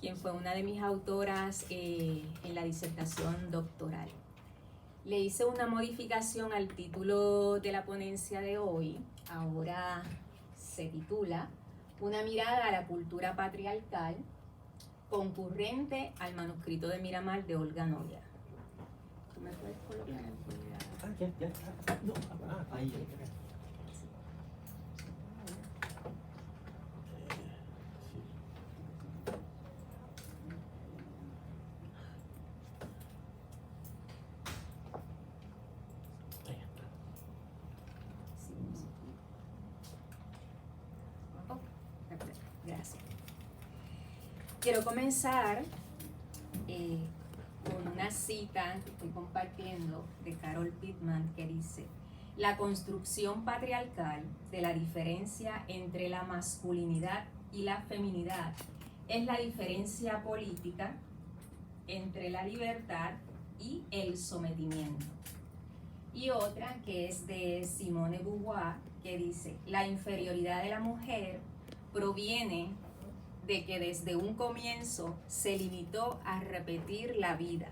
quien fue una de mis autoras en la disertación doctoral. Le hice una modificación al título de la ponencia de hoy. Ahora se titula Una mirada a la cultura patriarcal, concurrente al manuscrito de Miramar de Olga Noya. ¿Tú me puedes colocar aquí? Ya. No, ahí. Gracias. Quiero comenzar con una cita que estoy compartiendo de Carol Pittman que dice: la construcción patriarcal de la diferencia entre la masculinidad y la feminidad es la diferencia política entre la libertad y el sometimiento. Y otra que es de Simone de Beauvoir que dice: la inferioridad de la mujer proviene de que desde un comienzo se limitó a repetir la vida,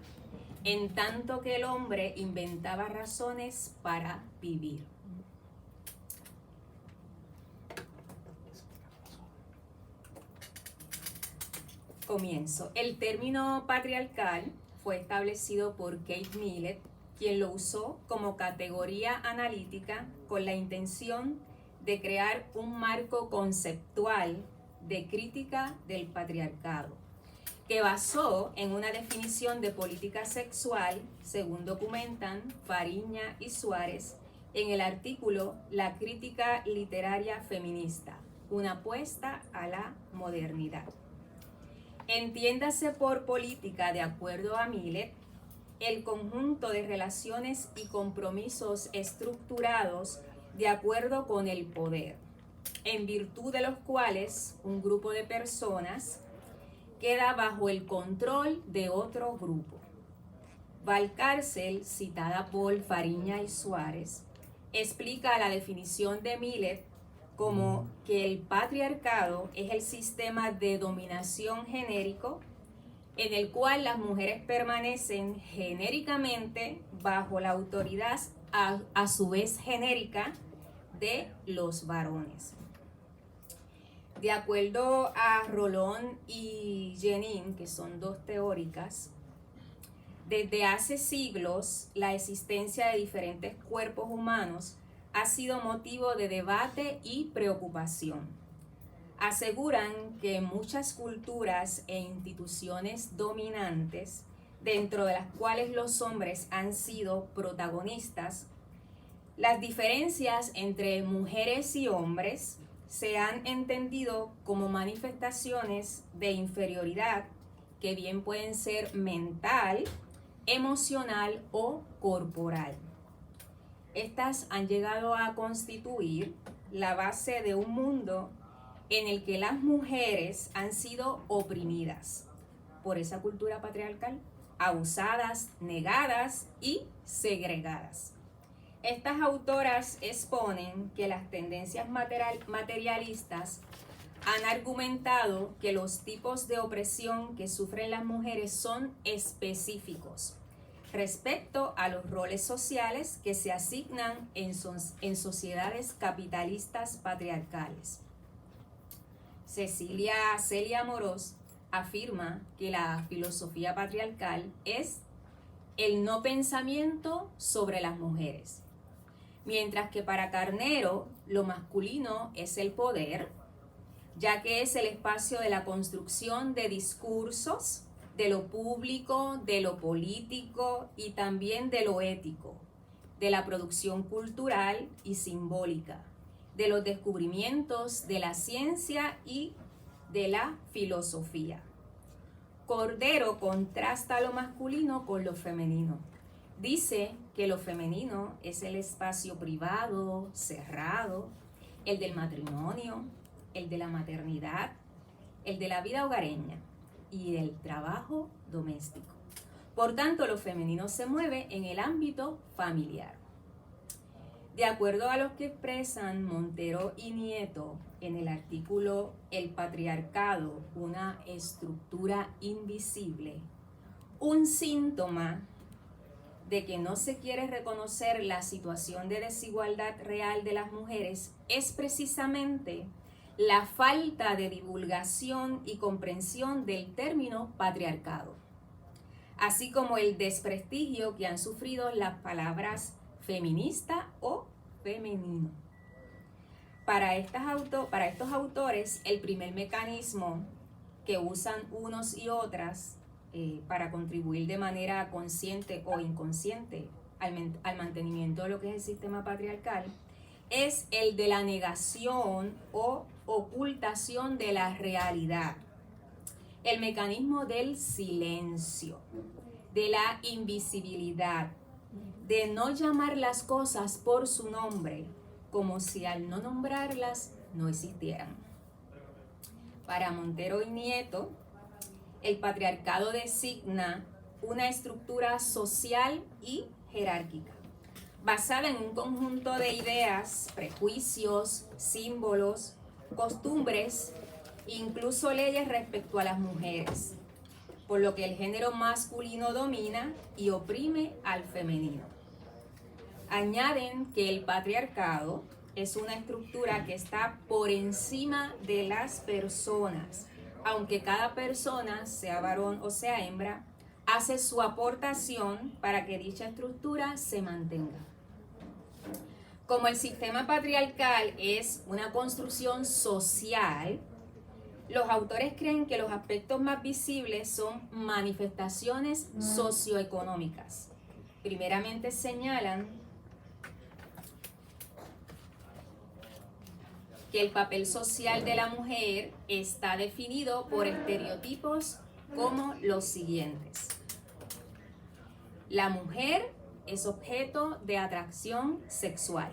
en tanto que el hombre inventaba razones para vivir. Comienzo. El término patriarcal fue establecido por Kate Millett, quien lo usó como categoría analítica con la intención de crear un marco conceptual de crítica del patriarcado, que basó en una definición de política sexual, según documentan Fariña y Suárez, en el artículo La crítica literaria feminista, una apuesta a la modernidad. Entiéndase por política, de acuerdo a Millett, el conjunto de relaciones y compromisos estructurados de acuerdo con el poder, en virtud de los cuales un grupo de personas queda bajo el control de otro grupo. Valcárcel, citada por Fariña y Suárez, explica la definición de Millett como que el patriarcado es el sistema de dominación genérico en el cual las mujeres permanecen genéricamente bajo la autoridad a su vez genérica de los varones. De acuerdo a Rolón y Jenin, que son dos teóricas, desde hace siglos la existencia de diferentes cuerpos humanos ha sido motivo de debate y preocupación. Aseguran que en muchas culturas e instituciones dominantes, dentro de las cuales los hombres han sido protagonistas, las diferencias entre mujeres y hombres se han entendido como manifestaciones de inferioridad que bien pueden ser mental, emocional o corporal. Estas han llegado a constituir la base de un mundo en el que las mujeres han sido oprimidas por esa cultura patriarcal, abusadas, negadas y segregadas. Estas autoras exponen que las tendencias materialistas han argumentado que los tipos de opresión que sufren las mujeres son específicos respecto a los roles sociales que se asignan en sociedades capitalistas patriarcales. Celia Amorós afirma que la filosofía patriarcal es el no pensamiento sobre las mujeres, mientras que para Carnero lo masculino es el poder, ya que es el espacio de la construcción de discursos, de lo público, de lo político y también de lo ético, de la producción cultural y simbólica, de los descubrimientos de la ciencia y de la filosofía. Cordero contrasta lo masculino con lo femenino. Dice que lo femenino es el espacio privado, cerrado, el del matrimonio, el de la maternidad, el de la vida hogareña y el trabajo doméstico. Por tanto, lo femenino se mueve en el ámbito familiar. De acuerdo a lo que expresan Montero y Nieto en el artículo El patriarcado, una estructura invisible, un síntoma de que no se quiere reconocer la situación de desigualdad real de las mujeres es precisamente la falta de divulgación y comprensión del término patriarcado, así como el desprestigio que han sufrido las palabras feminista o femenino. Para estos autores, el primer mecanismo que usan unos y otras para contribuir de manera consciente o inconsciente al mantenimiento de lo que es el sistema patriarcal es el de la negación o ocultación de la realidad, el mecanismo del silencio, de la invisibilidad, de no llamar las cosas por su nombre, como si al no nombrarlas no existieran. Para Montero y Nieto, el patriarcado designa una estructura social y jerárquica, basada en un conjunto de ideas, prejuicios, símbolos, costumbres, incluso leyes respecto a las mujeres, por lo que el género masculino domina y oprime al femenino. Añaden que el patriarcado es una estructura que está por encima de las personas, aunque cada persona, sea varón o sea hembra, hace su aportación para que dicha estructura se mantenga. Como el sistema patriarcal es una construcción social, los autores creen que los aspectos más visibles son manifestaciones socioeconómicas. Primeramente señalan que el papel social de la mujer está definido por estereotipos como los siguientes. La mujer es objeto de atracción sexual.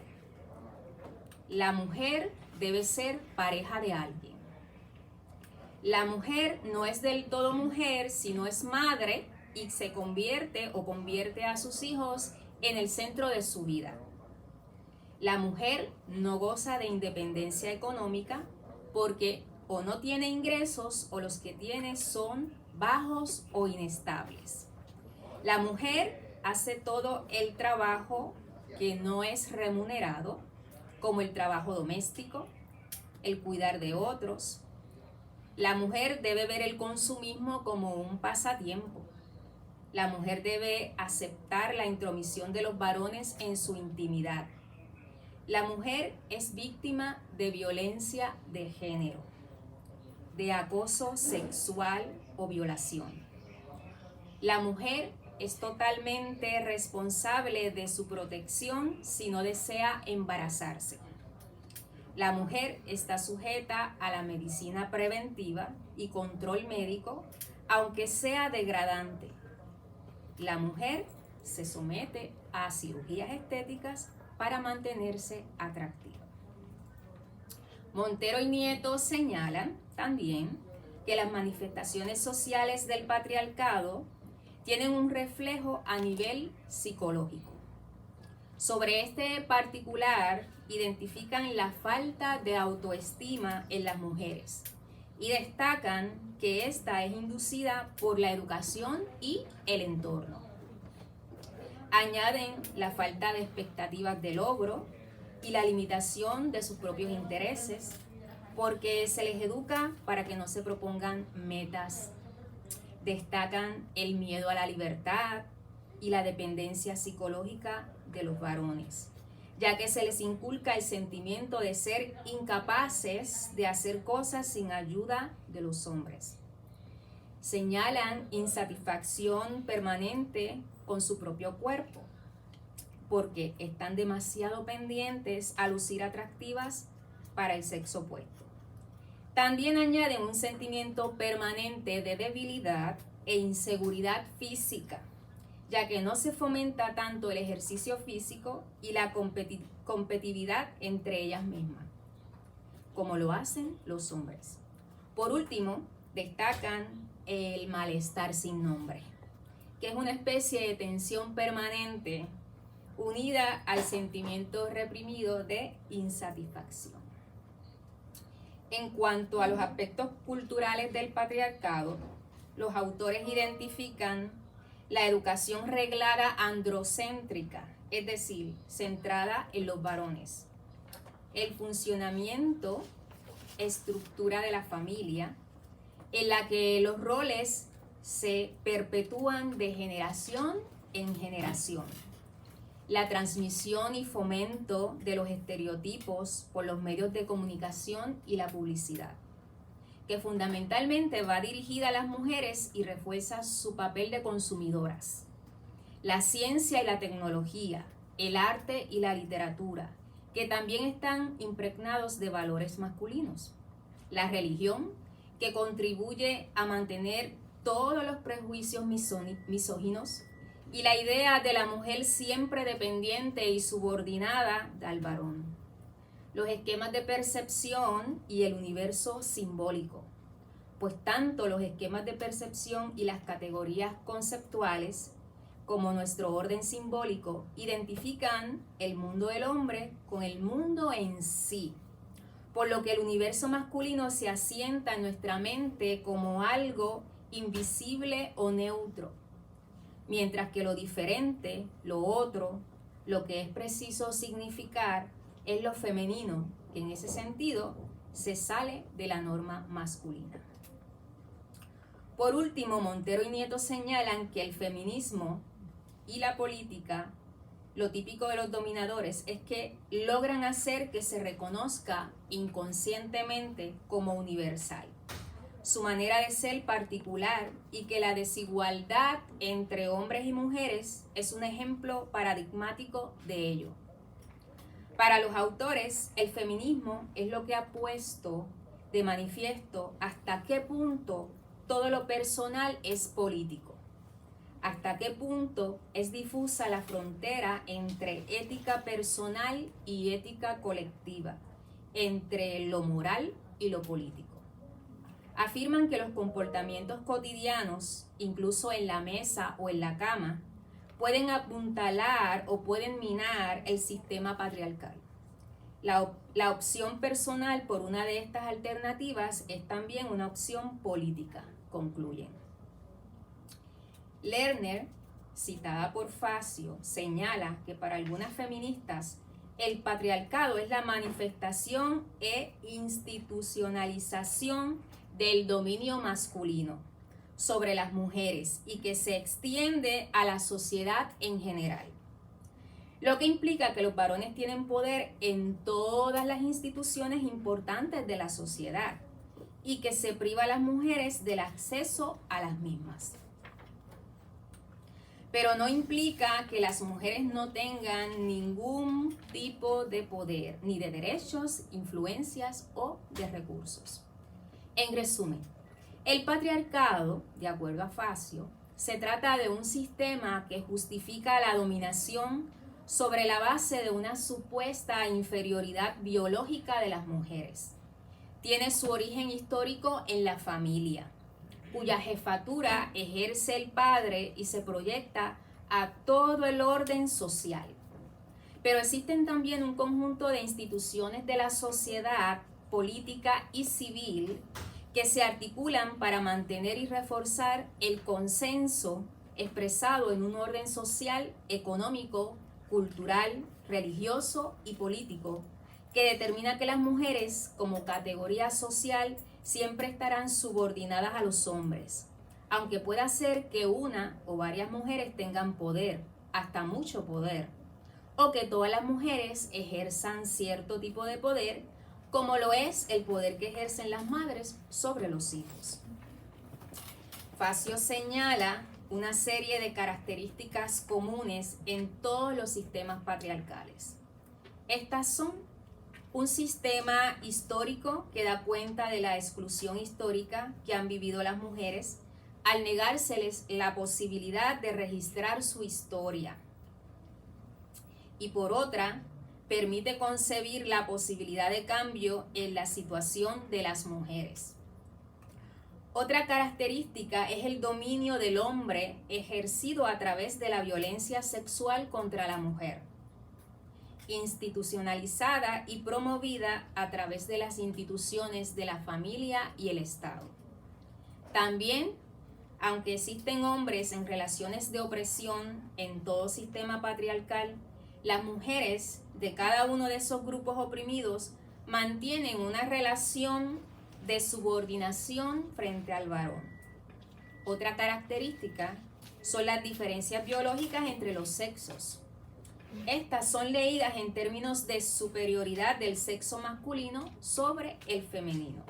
La mujer debe ser pareja de alguien. La mujer no es del todo mujer, sino es madre y se convierte a sus hijos en el centro de su vida. La mujer no goza de independencia económica porque o no tiene ingresos o los que tiene son bajos o inestables. La mujer hace todo el trabajo que no es remunerado, como el trabajo doméstico, el cuidar de otros. La mujer debe ver el consumismo como un pasatiempo. La mujer debe aceptar la intromisión de los varones en su intimidad. La mujer es víctima de violencia de género, de acoso sexual o violación. La mujer es totalmente responsable de su protección si no desea embarazarse. La mujer está sujeta a la medicina preventiva y control médico, aunque sea degradante. La mujer se somete a cirugías estéticas para mantenerse atractiva. Montero y Nieto señalan también que las manifestaciones sociales del patriarcado tienen un reflejo a nivel psicológico. Sobre este particular, identifican la falta de autoestima en las mujeres y destacan que esta es inducida por la educación y el entorno. Añaden la falta de expectativas de logro y la limitación de sus propios intereses, porque se les educa para que no se propongan metas. Destacan el miedo a la libertad y la dependencia psicológica de los varones, ya que se les inculca el sentimiento de ser incapaces de hacer cosas sin ayuda de los hombres. Señalan insatisfacción permanente con su propio cuerpo, porque están demasiado pendientes a lucir atractivas para el sexo opuesto. También añaden un sentimiento permanente de debilidad e inseguridad física, ya que no se fomenta tanto el ejercicio físico y la competitividad entre ellas mismas, como lo hacen los hombres. Por último, destacan el malestar sin nombre, que es una especie de tensión permanente unida al sentimiento reprimido de insatisfacción. En cuanto a los aspectos culturales del patriarcado, los autores identifican la educación reglada androcéntrica, es decir, centrada en los varones, el funcionamiento, estructura de la familia, en la que los roles se perpetúan de generación en generación, la transmisión y fomento de los estereotipos por los medios de comunicación y la publicidad, que fundamentalmente va dirigida a las mujeres y refuerza su papel de consumidoras. La ciencia y la tecnología, el arte y la literatura, que también están impregnados de valores masculinos. La religión, que contribuye a mantener todos los prejuicios misóginos, y la idea de la mujer siempre dependiente y subordinada al varón. Los esquemas de percepción y el universo simbólico, pues tanto los esquemas de percepción y las categorías conceptuales como nuestro orden simbólico identifican el mundo del hombre con el mundo en sí, por lo que el universo masculino se asienta en nuestra mente como algo invisible o neutro, mientras que lo diferente, lo otro, lo que es preciso significar es lo femenino, que en ese sentido se sale de la norma masculina. Por último, Montero y Nieto señalan que el feminismo y la política, lo típico de los dominadores es que logran hacer que se reconozca inconscientemente como universal su manera de ser particular y que la desigualdad entre hombres y mujeres es un ejemplo paradigmático de ello. Para los autores, el feminismo es lo que ha puesto de manifiesto hasta qué punto todo lo personal es político, hasta qué punto es difusa la frontera entre ética personal y ética colectiva, entre lo moral y lo político. Afirman que los comportamientos cotidianos, incluso en la mesa o en la cama, pueden apuntalar o pueden minar el sistema patriarcal. La opción personal por una de estas alternativas es también una opción política, concluyen. Lerner, citada por Facio, señala que para algunas feministas el patriarcado es la manifestación e institucionalización del dominio masculino sobre las mujeres y que se extiende a la sociedad en general, lo que implica que los varones tienen poder en todas las instituciones importantes de la sociedad y que se priva a las mujeres del acceso a las mismas. Pero no implica que las mujeres no tengan ningún tipo de poder, ni de derechos, influencias o de recursos. En resumen, el patriarcado, de acuerdo a Facio, se trata de un sistema que justifica la dominación sobre la base de una supuesta inferioridad biológica de las mujeres. Tiene su origen histórico en la familia, cuya jefatura ejerce el padre y se proyecta a todo el orden social. Pero existen también un conjunto de instituciones de la sociedad política y civil que se articulan para mantener y reforzar el consenso expresado en un orden social, económico, cultural, religioso y político, que determina que las mujeres, como categoría social, siempre estarán subordinadas a los hombres, aunque pueda ser que una o varias mujeres tengan poder, hasta mucho poder, o que todas las mujeres ejerzan cierto tipo de poder, como lo es el poder que ejercen las madres sobre los hijos. Facio señala una serie de características comunes en todos los sistemas patriarcales. Estas son un sistema histórico que da cuenta de la exclusión histórica que han vivido las mujeres al negárseles la posibilidad de registrar su historia. Y por otra, permite concebir la posibilidad de cambio en la situación de las mujeres. Otra característica es el dominio del hombre ejercido a través de la violencia sexual contra la mujer, institucionalizada y promovida a través de las instituciones de la familia y el Estado. También, aunque existen hombres en relaciones de opresión en todo sistema patriarcal, las mujeres de cada uno de esos grupos oprimidos mantienen una relación de subordinación frente al varón. Otra característica son las diferencias biológicas entre los sexos. Estas son leídas en términos de superioridad del sexo masculino sobre el femenino.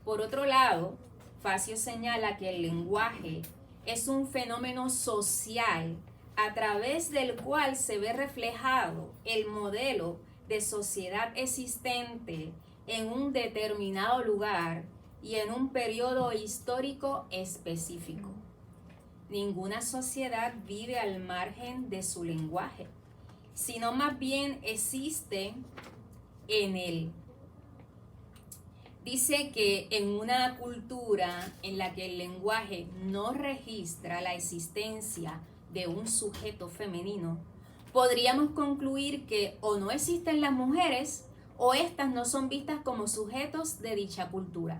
Por otro lado, Facio señala que el lenguaje es un fenómeno social a través del cual se ve reflejado el modelo de sociedad existente en un determinado lugar y en un periodo histórico específico. Ninguna sociedad vive al margen de su lenguaje, sino más bien existe en él. Dice que en una cultura en la que el lenguaje no registra la existencia de un sujeto femenino, podríamos concluir que o no existen las mujeres o éstas no son vistas como sujetos de dicha cultura.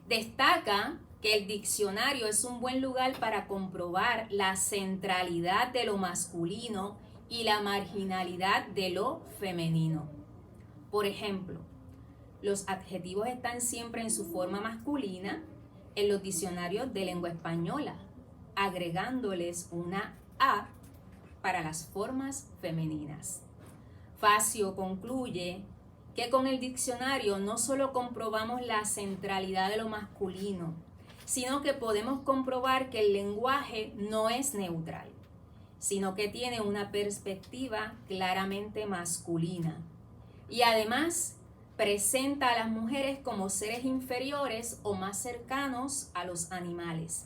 Destaca que el diccionario es un buen lugar para comprobar la centralidad de lo masculino y la marginalidad de lo femenino. Por ejemplo, los adjetivos están siempre en su forma masculina en los diccionarios de lengua española, agregándoles una A para las formas femeninas. Facio concluye que con el diccionario no solo comprobamos la centralidad de lo masculino, sino que podemos comprobar que el lenguaje no es neutral, sino que tiene una perspectiva claramente masculina. Y además presenta a las mujeres como seres inferiores o más cercanos a los animales.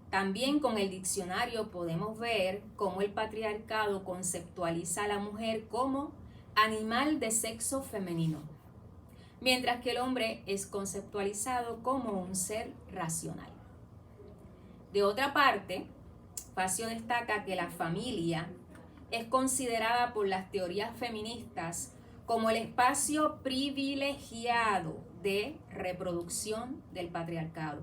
También con el diccionario podemos ver cómo el patriarcado conceptualiza a la mujer como animal de sexo femenino, mientras que el hombre es conceptualizado como un ser racional. De otra parte, Facio destaca que la familia es considerada por las teorías feministas como el espacio privilegiado de reproducción del patriarcado,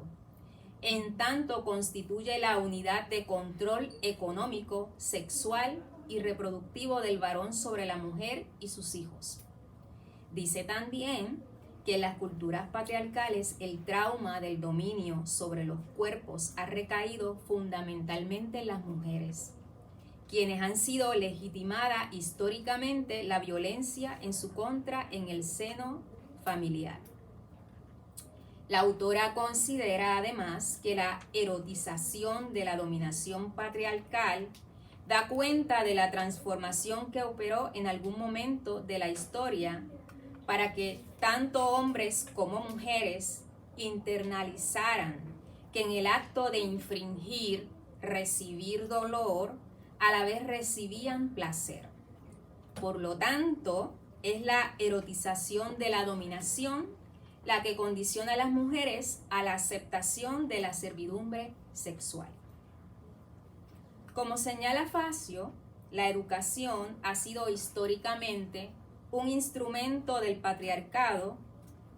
en tanto constituye la unidad de control económico, sexual y reproductivo del varón sobre la mujer y sus hijos. Dice también que en las culturas patriarcales el trauma del dominio sobre los cuerpos ha recaído fundamentalmente en las mujeres, quienes han sido legitimada históricamente la violencia en su contra en el seno familiar. La autora considera además que la erotización de la dominación patriarcal da cuenta de la transformación que operó en algún momento de la historia para que tanto hombres como mujeres internalizaran que en el acto de infringir, recibir dolor, a la vez recibían placer. Por lo tanto, es la erotización de la dominación la que condiciona a las mujeres a la aceptación de la servidumbre sexual. Como señala Facio, la educación ha sido históricamente un instrumento del patriarcado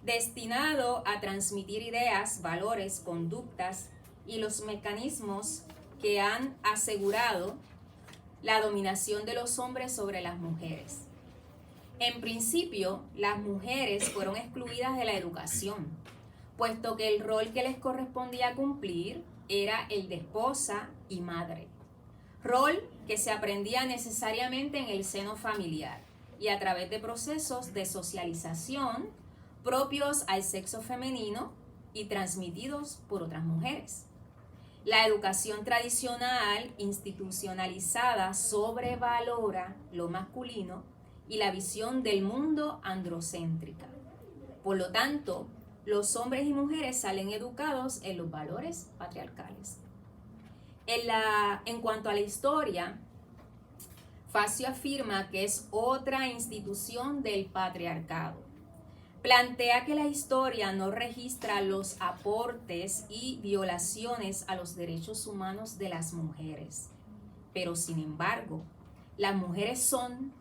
destinado a transmitir ideas, valores, conductas y los mecanismos que han asegurado la dominación de los hombres sobre las mujeres. En principio, las mujeres fueron excluidas de la educación, puesto que el rol que les correspondía cumplir era el de esposa y madre, rol que se aprendía necesariamente en el seno familiar y a través de procesos de socialización propios al sexo femenino y transmitidos por otras mujeres. La educación tradicional institucionalizada sobrevalora lo masculino y la visión del mundo androcéntrica. Por lo tanto, los hombres y mujeres salen educados en los valores patriarcales. En cuanto a la historia, Facio afirma que es otra institución del patriarcado, plantea que la historia no registra los aportes y violaciones a los derechos humanos de las mujeres, pero sin embargo, las mujeres son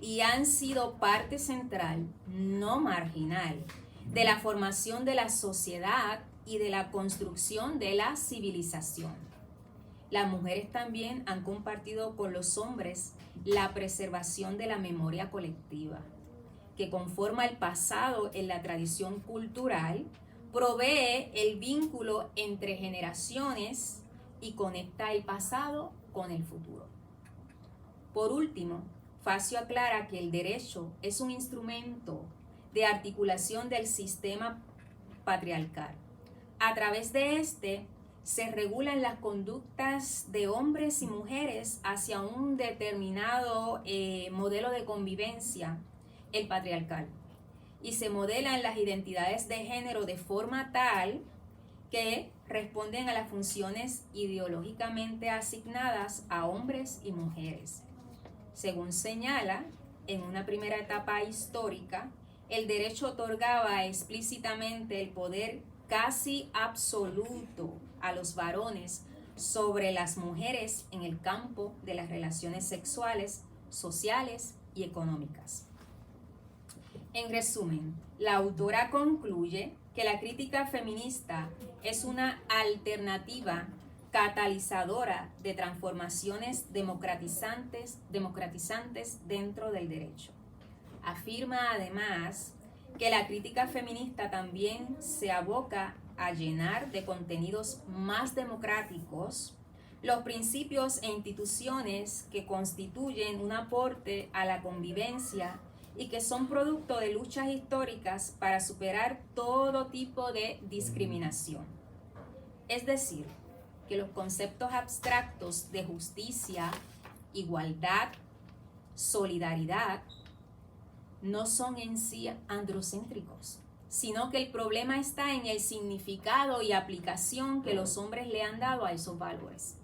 y han sido parte central, no marginal, de la formación de la sociedad y de la construcción de la civilización. Las mujeres también han compartido con los hombres la preservación de la memoria colectiva, que conforma el pasado en la tradición cultural, provee el vínculo entre generaciones y conecta el pasado con el futuro. Por último, Facio aclara que el derecho es un instrumento de articulación del sistema patriarcal. A través de este se regulan las conductas de hombres y mujeres hacia un determinado modelo de convivencia, el patriarcal, y se modelan las identidades de género de forma tal que responden a las funciones ideológicamente asignadas a hombres y mujeres. Según señala, en una primera etapa histórica, el derecho otorgaba explícitamente el poder casi absoluto a los varones sobre las mujeres en el campo de las relaciones sexuales, sociales y económicas. En resumen, la autora concluye que la crítica feminista es una alternativa catalizadora de transformaciones democratizantes dentro del derecho. Afirma además que la crítica feminista también se aboca a llenar de contenidos más democráticos los principios e instituciones que constituyen un aporte a la convivencia y que son producto de luchas históricas para superar todo tipo de discriminación. Es decir, que los conceptos abstractos de justicia, igualdad, solidaridad, no son en sí androcéntricos, sino que el problema está en el significado y aplicación que los hombres le han dado a esos valores.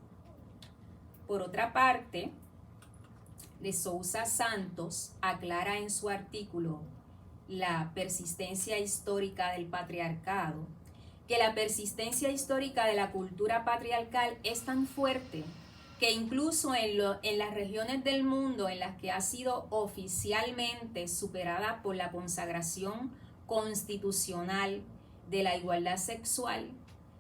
Por otra parte, de Sousa Santos aclara en su artículo La persistencia histórica del patriarcado, que la persistencia histórica de la cultura patriarcal es tan fuerte que incluso en las regiones del mundo en las que ha sido oficialmente superada por la consagración constitucional de la igualdad sexual,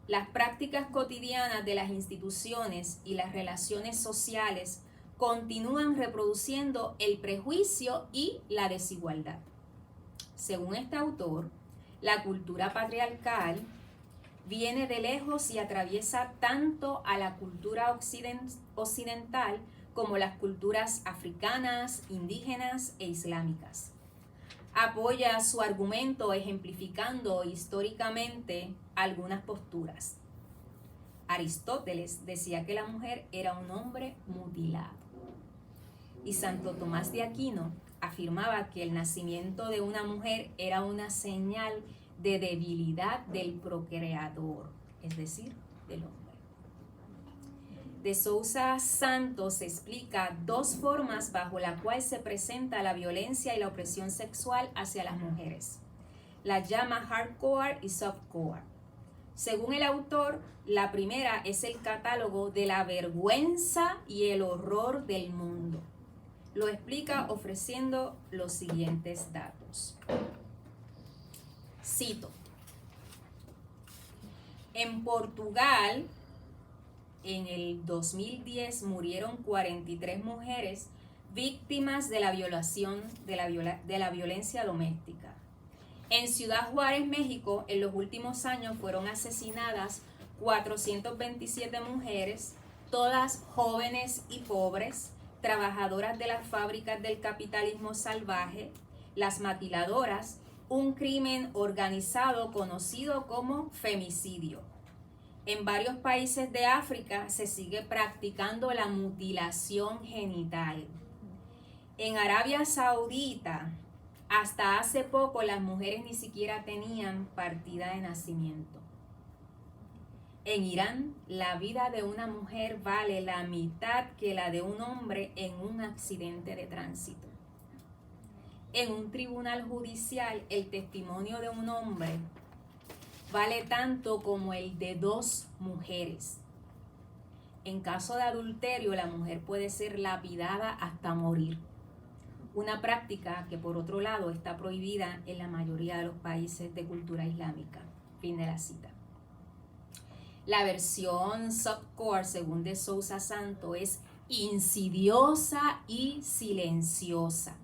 las prácticas cotidianas de las instituciones y las relaciones sociales continúan reproduciendo el prejuicio y la desigualdad. Según este autor, la cultura patriarcal viene de lejos y atraviesa tanto a la cultura occidental como las culturas africanas, indígenas e islámicas. Apoya su argumento ejemplificando históricamente algunas posturas. Aristóteles decía que la mujer era un hombre mutilado. Y Santo Tomás de Aquino afirmaba que el nacimiento de una mujer era una señal de debilidad del procreador, es decir, del hombre. De Sousa Santos explica dos formas bajo las cuales se presenta la violencia y la opresión sexual hacia las mujeres. Las llama hardcore y softcore. Según el autor, la primera es el catálogo de la vergüenza y el horror del mundo. Lo explica ofreciendo los siguientes datos. Cito: en Portugal, en el 2010 murieron 43 mujeres víctimas de la violación de la violencia doméstica. En Ciudad Juárez, México, en los últimos años fueron asesinadas 427 mujeres, todas jóvenes y pobres, trabajadoras de las fábricas del capitalismo salvaje, las maquiladoras, un crimen organizado conocido como femicidio. En varios países de África se sigue practicando la mutilación genital. En Arabia Saudita, hasta hace poco las mujeres ni siquiera tenían partida de nacimiento. En Irán, la vida de una mujer vale la mitad que la de un hombre en un accidente de tránsito. en un tribunal judicial el testimonio de un hombre vale tanto como el de 2 mujeres. En caso de adulterio, la mujer puede ser lapidada hasta morir. Una práctica que, por otro lado, está prohibida en la mayoría de los países de cultura islámica. Fin de la cita. La versión softcore, según de Sousa Santo, es insidiosa y silenciosa.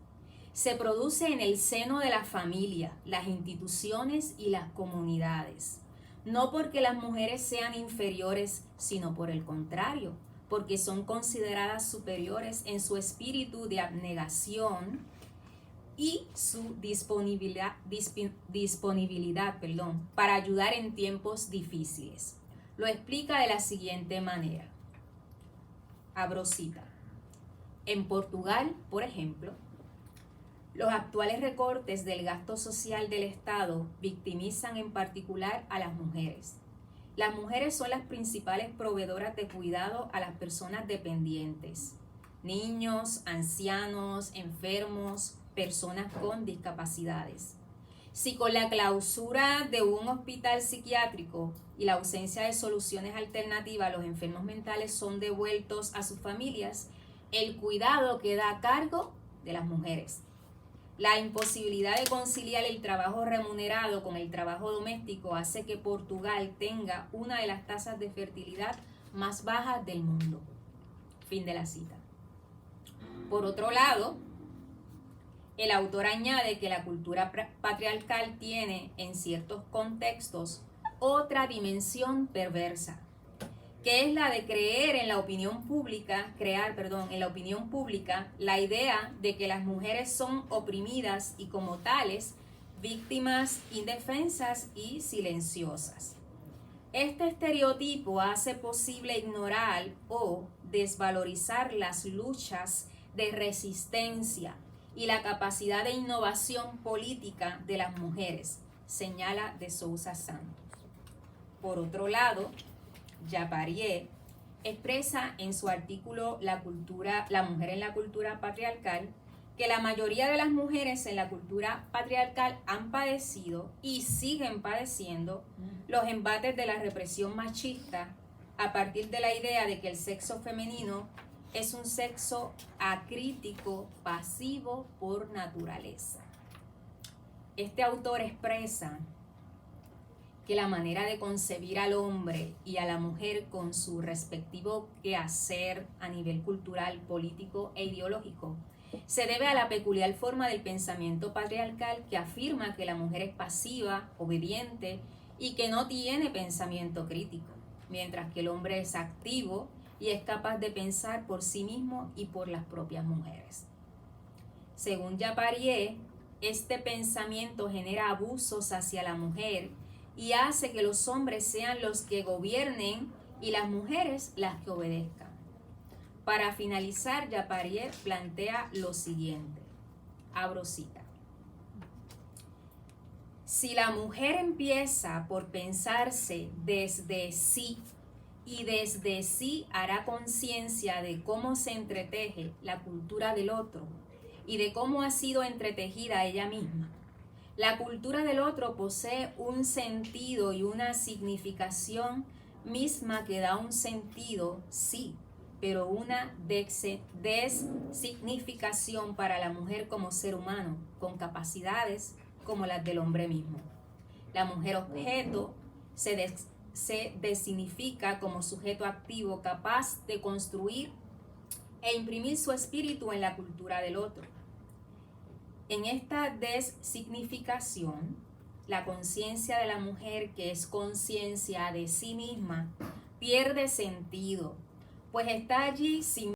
Se produce en el seno de la familia, las instituciones y las comunidades. No porque las mujeres sean inferiores, sino por el contrario, porque son consideradas superiores en su espíritu de abnegación y su disponibilidad para ayudar en tiempos difíciles. Lo explica de la siguiente manera. Abro cita. En Portugal, por ejemplo, los actuales recortes del gasto social del Estado victimizan en particular a las mujeres. Las mujeres son las principales proveedoras de cuidado a las personas dependientes, niños, ancianos, enfermos, personas con discapacidades. Si con la clausura de un hospital psiquiátrico y la ausencia de soluciones alternativas los enfermos mentales son devueltos a sus familias, el cuidado queda a cargo de las mujeres. La imposibilidad de conciliar el trabajo remunerado con el trabajo doméstico hace que Portugal tenga una de las tasas de fertilidad más bajas del mundo. Fin de la cita. Por otro lado, el autor añade que la cultura patriarcal tiene, en ciertos contextos, otra dimensión perversa, que es la de crear en la opinión pública la idea de que las mujeres son oprimidas y como tales, víctimas indefensas y silenciosas. Este estereotipo hace posible ignorar o desvalorizar las luchas de resistencia y la capacidad de innovación política de las mujeres, señala de Sousa Santos. Por otro lado, Yaparié expresa en su artículo La mujer en la cultura patriarcal que la mayoría de las mujeres en la cultura patriarcal han padecido y siguen padeciendo los embates de la represión machista a partir de la idea de que el sexo femenino es un sexo acrítico, pasivo por naturaleza. Este autor expresa que la manera de concebir al hombre y a la mujer con su respectivo quehacer a nivel cultural, político e ideológico se debe a la peculiar forma del pensamiento patriarcal que afirma que la mujer es pasiva, obediente y que no tiene pensamiento crítico, mientras que el hombre es activo y es capaz de pensar por sí mismo y por las propias mujeres. Según Yaparié, este pensamiento genera abusos hacia la mujer y hace que los hombres sean los que gobiernen y las mujeres las que obedezcan. Para finalizar, Yaparié plantea lo siguiente, abro cita. Si la mujer empieza por pensarse desde sí y desde sí hará conciencia de cómo se entreteje la cultura del otro y de cómo ha sido entretejida ella misma, la cultura del otro posee un sentido y una significación misma que da un sentido, sí, pero una designificación para la mujer como ser humano, con capacidades como las del hombre mismo. La mujer objeto se designifica como sujeto activo capaz de construir e imprimir su espíritu en la cultura del otro. En esta designificación, la conciencia de la mujer, que es conciencia de sí misma, pierde sentido, pues está allí sin